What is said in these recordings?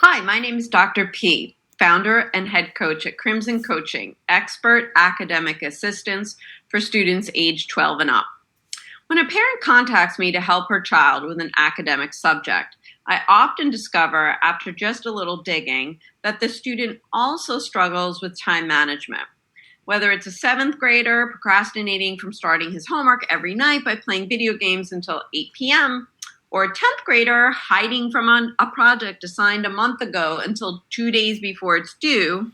Hi, my name is Dr. P, founder and head coach at Crimson Coaching, expert academic assistance for students age 12 and up. When a parent contacts me to help her child with an academic subject, I often discover after just a little digging that the student also struggles with time management. Whether it's a seventh grader procrastinating from starting his homework every night by playing video games until 8 p.m., or a 10th grader hiding from a project assigned a month ago until 2 days before it's due,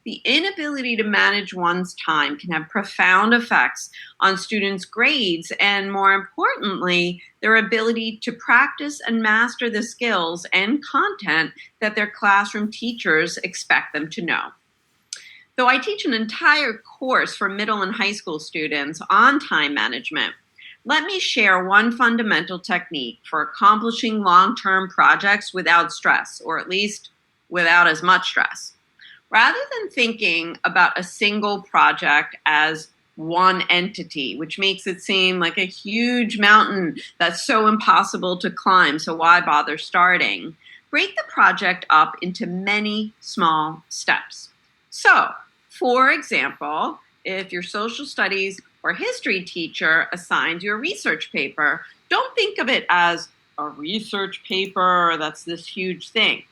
the inability to manage one's time can have profound effects on students' grades and, more importantly, their ability to practice and master the skills and content that their classroom teachers expect them to know. Though I teach an entire course for middle and high school students on time management, let me share one fundamental technique for accomplishing long-term projects without stress, or at least without as much stress. Rather than thinking about a single project as one entity, which makes it seem like a huge mountain that's so impossible to climb, so why bother starting? Break the project up into many small steps. So, for example, if your social studies or history teacher assigns you a research paper, don't think of it as a research paper that's this huge thing.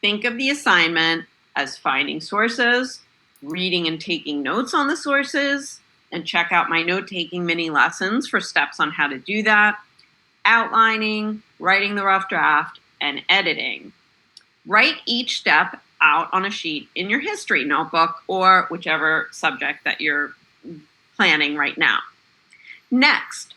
Think of the assignment as finding sources, reading and taking notes on the sources, and check out my note-taking mini lessons for steps on how to do that, outlining, writing the rough draft, and editing. Write each step out on a sheet in your history notebook or whichever subject that you're planning right now. Next,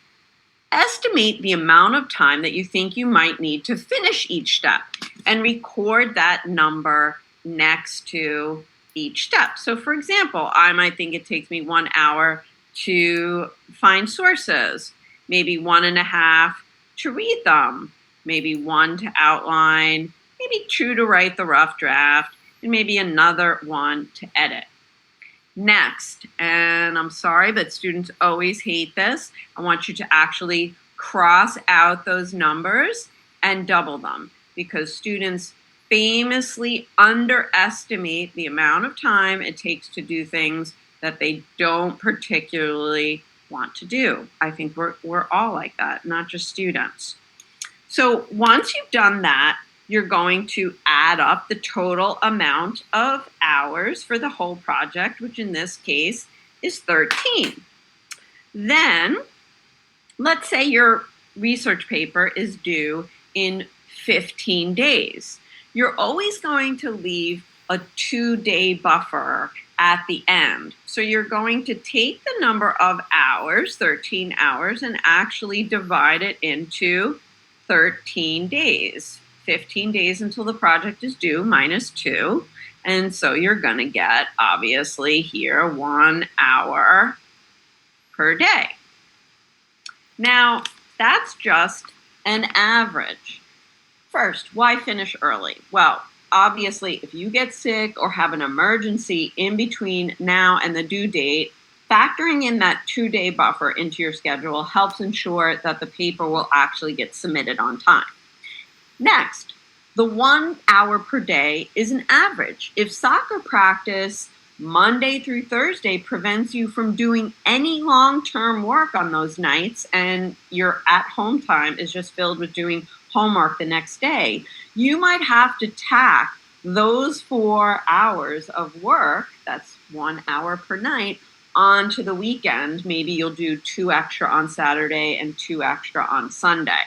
estimate the amount of time that you think you might need to finish each step and record that number next to each step. So for example, I might think it takes me 1 hour to find sources, maybe 1.5 to read them, maybe 1 to outline, maybe 2 to write the rough draft, and maybe another 1 to edit. Next, and I'm sorry, but students always hate this, I want you to actually cross out those numbers and double them, because students famously underestimate the amount of time it takes to do things that they don't particularly want to do. I think we're all like that, not just students. So once you've done that, you're going to add up the total amount of hours for the whole project, which in this case is 13. Then, let's say your research paper is due in 15 days. You're always going to leave a 2-day buffer at the end. So you're going to take the number of hours, 13 hours, and actually divide it into 13 days. 15 days until the project is due minus 2. And so you're going to get, obviously, here 1 hour per day. Now, that's just an average. First, why finish early? Well, obviously, if you get sick or have an emergency in between now and the due date, factoring in that 2-day buffer into your schedule helps ensure that the paper will actually get submitted on time. Next, the 1 hour per day is an average. If soccer practice Monday through Thursday prevents you from doing any long-term work on those nights and your at-home time is just filled with doing homework the next day, you might have to tack those 4 hours of work, that's 1 hour per night, onto the weekend. Maybe you'll do 2 extra on Saturday and 2 extra on Sunday.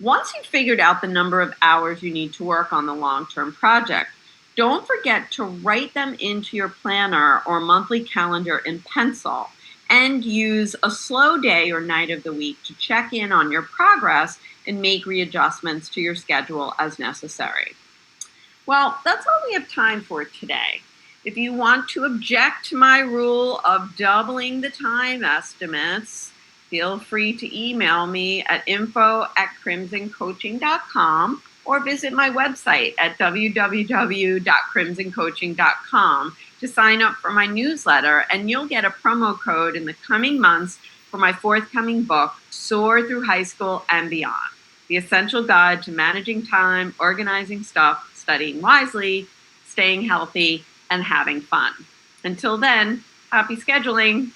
Once you've figured out the number of hours you need to work on the long-term project, don't forget to write them into your planner or monthly calendar in pencil and use a slow day or night of the week to check in on your progress and make readjustments to your schedule as necessary. Well, that's all we have time for today. If you want to object to my rule of doubling the time estimates, feel free to email me at info@crimsoncoaching.com or visit my website at www.crimsoncoaching.com to sign up for my newsletter, and you'll get a promo code in the coming months for my forthcoming book, Soar Through High School and Beyond. the essential guide to managing time, organizing stuff, studying wisely, staying healthy, and having fun. Until then, happy scheduling.